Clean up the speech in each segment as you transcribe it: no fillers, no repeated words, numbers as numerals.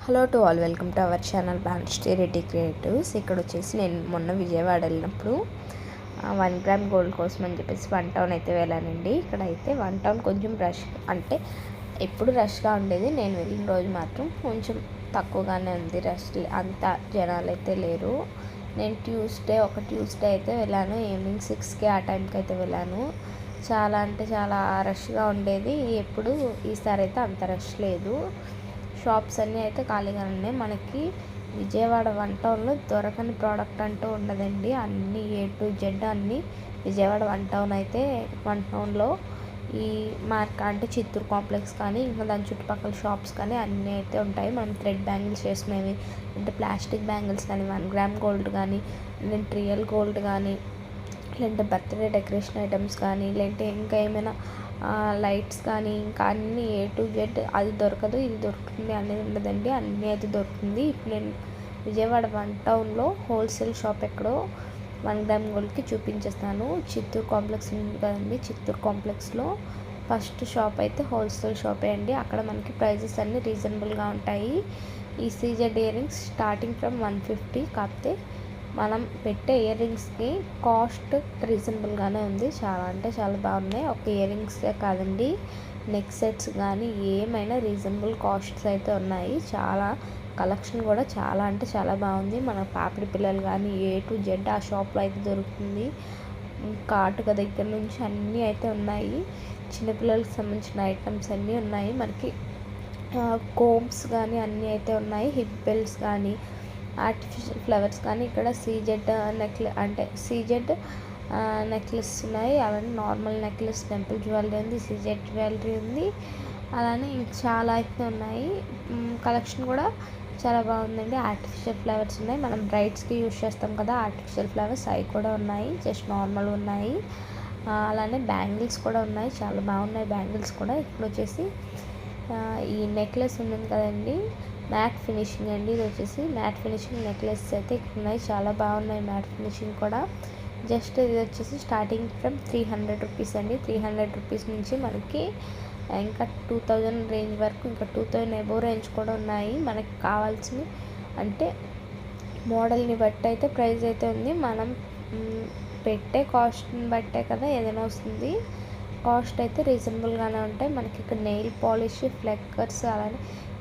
Hello to all, welcome to our channel Bhanusri Reddy creatives. ఇక్కడ వచ్చేసి నేను మొన్న విజయవాడ వెళ్ళినప్పుడు 1 గ్రామ్ గోల్డ్ కోసం అని చెప్పేసి 1 టౌన్ అయితే వెళ్ళానండి. ఇక్కడ అయితే 1 టౌన్ కొంచెం రష్, అంటే ఎప్పుడు రష్గా ఉండేది. నేను వెళ్ళిన రోజు మాత్రం కొంచెం తక్కువగానే ఉంది, రష్ అంత జనాలు అయితే లేరు. నేను ట్యూస్డే అయితే వెళ్ళాను, ఈవినింగ్ 6కి ఆ టైంకి అయితే వెళ్ళాను. చాలా అంటే చాలా రష్గా ఉండేది. ఎప్పుడు ఈసారి అయితే అంత రష్ లేదు. షాప్స్ అన్నీ అయితే ఖాళీగా ఉన్నాయి. మనకి విజయవాడ 1 టౌన్లో దొరకని ప్రోడక్ట్ అంటూ ఉండదండి. అన్నీ A to Z అన్నీ విజయవాడ 1 టౌన్ అయితే 1 టౌన్లో ఈ అంటే చిత్తూరు కాంప్లెక్స్ కానీ ఇంకా దాని చుట్టుపక్కల షాప్స్ కానీ అన్నీ అయితే ఉంటాయి. మనం థ్రెడ్ బ్యాంగిల్స్ చేసుకునేవి అంటే ప్లాస్టిక్ బ్యాంగిల్స్ కానీ 1 గ్రామ్ గోల్డ్ కానీ లేదంటే రియల్ గోల్డ్ కానీ లేదంటే బర్త్డే డెకరేషన్ ఐటమ్స్ కానీ లేదంటే ఇంకా ఏమైనా లైట్స్ కానీ ఇంకా అన్నీ A to Z, అది దొరకదు ఇది దొరుకుతుంది అనేది ఉండదండి, అన్నీ అయితే దొరుకుతుంది. ఇప్పుడు నేను విజయవాడ 1 టౌన్లో హోల్సేల్ షాప్ ఎక్కడో 1 గ్రామ్ గోల్డ్కి చూపించేస్తాను. చిత్తూరు కాంప్లెక్స్ ఉంది కదండి, చిత్తూరు కాంప్లెక్స్లో ఫస్ట్ షాప్ అయితే హోల్సేల్ షాపే అండి. అక్కడ మనకి ప్రైజెస్ అన్నీ రీజనబుల్గా ఉంటాయి. ఈ CZ ear rings starting from 150, కాకపోతే మనం పెట్టే ఇయర్ రింగ్స్కి కాస్ట్ రీజనబుల్గానే ఉంది. చాలా అంటే చాలా బాగున్నాయి. ఒక ఇయర్ రింగ్సే కాదండి, నెక్ సెట్స్ కానీ ఏమైనా రీజనబుల్ కాస్ట్స్ అయితే ఉన్నాయి. చాలా కలెక్షన్ కూడా చాలా అంటే చాలా బాగుంది. మన పాపిడి పిల్లలు కానీ A to Z ఆ షాప్లో అయితే దొరుకుతుంది. కాటుక దగ్గర నుంచి అన్నీ అయితే ఉన్నాయి. చిన్నపిల్లలకు సంబంధించిన ఐటమ్స్ అన్నీ ఉన్నాయి. మనకి కోమ్స్ కానీ అన్నీ అయితే ఉన్నాయి. హిప్ బెల్ట్స్ కానీ ఆర్టిఫిషియల్ ఫ్లవర్స్ కానీ ఇక్కడ CZ నెక్లెస్ ఉన్నాయి. అవన్నీ నార్మల్ నెక్లెస్, టెంపుల్ జ్యువెలరీ ఉంది, CZ జ్యువెలరీ ఉంది. అలానే చాలా అయితే ఉన్నాయి. కలెక్షన్ కూడా చాలా బాగుందండి. ఆర్టిఫిషియల్ ఫ్లవర్స్ ఉన్నాయి, మనం బ్రైడ్స్కి యూజ్ చేస్తాం కదా ఆర్టిఫిషియల్ ఫ్లవర్స్, అవి కూడా ఉన్నాయి. జస్ట్ నార్మల్ ఉన్నాయి. అలానే బ్యాంగిల్స్ కూడా ఉన్నాయి, చాలా బాగున్నాయి బ్యాంగిల్స్ కూడా. ఇప్పుడు వచ్చేసి ఈ నెక్లెస్ ఉంది కదండి, మ్యాట్ ఫినిషింగ్ అండి. ఇది వచ్చేసి మ్యాట్ ఫినిషింగ్ నెక్లెస్ అయితే ఇక్కడ ఉన్నాయి, చాలా బాగున్నాయి మ్యాట్ ఫినిషింగ్ కూడా. జస్ట్ ఇది వచ్చేసి స్టార్టింగ్ ఫ్రమ్ 300 రూపీస్ అండి. 300 రూపీస్ నుంచి మనకి ఇంకా 2000 రేంజ్ వరకు, ఇంకా 2000 ఎబో రేంజ్ కూడా ఉన్నాయి. మనకి కావాల్సినవి అంటే మోడల్ని బట్టి అయితే ప్రైస్ అయితే ఉంది. మనం పెట్టే కాస్ట్ని బట్టే కదా ఏదైనా వస్తుంది. కాస్ట్ అయితే రీజనబుల్గానే ఉంటాయి. మనకి ఇక్కడ నెయిల్ పాలిష్, ఫ్లెక్కర్స్, అలానే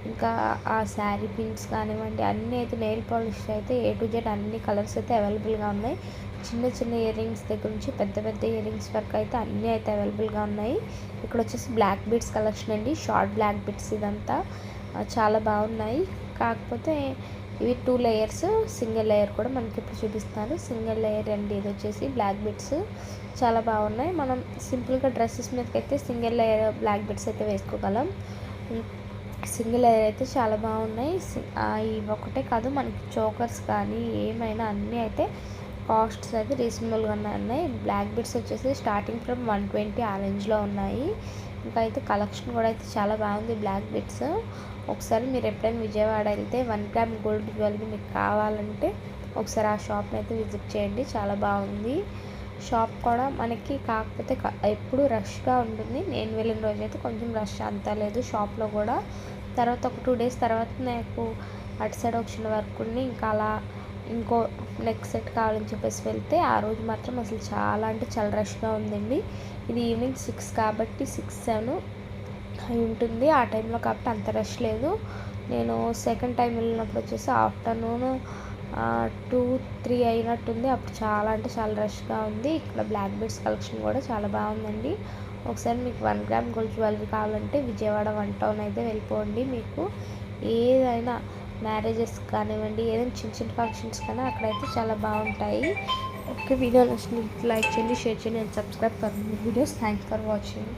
ఇంకా ఆ శారీ పిన్స్ కానివ్వండి, అన్నీ అయితే నెయిల్ పాలిష్ అయితే A to Z అన్ని కలర్స్ అయితే అవైలబుల్గా ఉన్నాయి. చిన్న చిన్న ఇయర్ రింగ్స్ దగ్గర నుంచి పెద్ద పెద్ద ఇయర్ రింగ్స్ వరకు అయితే అన్నీ అయితే అవైలబుల్గా ఉన్నాయి. ఇక్కడ వచ్చేసి బ్లాక్ బీడ్స్ కలెక్షన్ అండి, షార్ట్ బ్లాక్ బీడ్స్ ఇదంతా చాలా బాగున్నాయి. కాకపోతే ఇవి 2 లేయర్స్, సింగిల్ లేయర్ కూడా మనకి ఇప్పుడు చూపిస్తాను. సింగిల్ లేయర్ అండి ఇది వచ్చేసి బ్లాక్ బీడ్స్, చాలా బాగున్నాయి. మనం సింపుల్గా డ్రెస్సెస్ మీదకి అయితే సింగిల్ లేయర్ బ్లాక్ బీడ్స్ అయితే వేసుకోగలం. సింగిల్ లేయర్ అయితే చాలా బాగున్నాయి. ఇవి ఒకటే కాదు, మనకి చోకర్స్ కానీ ఏమైనా అన్నీ అయితే కాస్ట్స్ అయితే రీజనబుల్గానే ఉన్నాయి. బ్లాక్ బీడ్స్ వచ్చేసి స్టార్టింగ్ ఫ్రమ్ 120 ఆ రేంజ్లో ఉన్నాయి. ఇంకా అయితే కలెక్షన్ కూడా అయితే చాలా బాగుంది బ్లాక్ బీడ్స్. ఒకసారి మీరు ఎప్పుడైనా విజయవాడ వెళ్తే 1 గ్రామ్ గోల్డ్ జ్యువెలరీ మీకు కావాలంటే ఒకసారి ఆ షాప్ని అయితే విజిట్ చేయండి, చాలా బాగుంది షాప్ కూడా మనకి. కాకపోతే ఎప్పుడు రష్గా ఉంటుంది. నేను వెళ్ళిన రోజు అయితే కొంచెం రష్ అంతా లేదు షాప్లో కూడా. తర్వాత ఒక 2 డేస్ తర్వాత నాకు అటు సైడ్ ఒక చిన్న వర్క్ ఉండి ఇంకా అలా ఇంకో నెక్ సెట్ కావాలని చెప్పేసి వెళ్తే ఆ రోజు మాత్రం అసలు చాలా అంటే చాలా రష్గా ఉందండి. ఇది ఈవినింగ్ 6 కాబట్టి 6-7 అయి ఉంటుంది ఆ టైంలో, కాబట్టి అంత రష్ లేదు. నేను సెకండ్ టైం వెళ్ళినప్పుడు వచ్చేసి ఆఫ్టర్నూన్ 2-3 అయినట్టుంది, అప్పుడు చాలా అంటే చాలా రష్గా ఉంది. ఇక్కడ బ్లాక్ బీడ్స్ కలెక్షన్ కూడా చాలా బాగుందండి. ఒకసారి మీకు 1 గ్రామ్ గోల్డ్ జ్యువెలరీ కావాలంటే విజయవాడ 1 టౌన్ అయితే వెళ్ళిపోండి. మీకు ఏదైనా మ్యారేజెస్ కానివ్వండి, ఏదైనా చిన్న చిన్న ఫంక్షన్స్ కానీ అక్కడైతే చాలా బాగుంటాయి. ఓకే, వీడియో నచ్చినట్లయితే లైక్ చేయండి, షేర్ చేయండి and subscribe for more videos. Thanks for watching.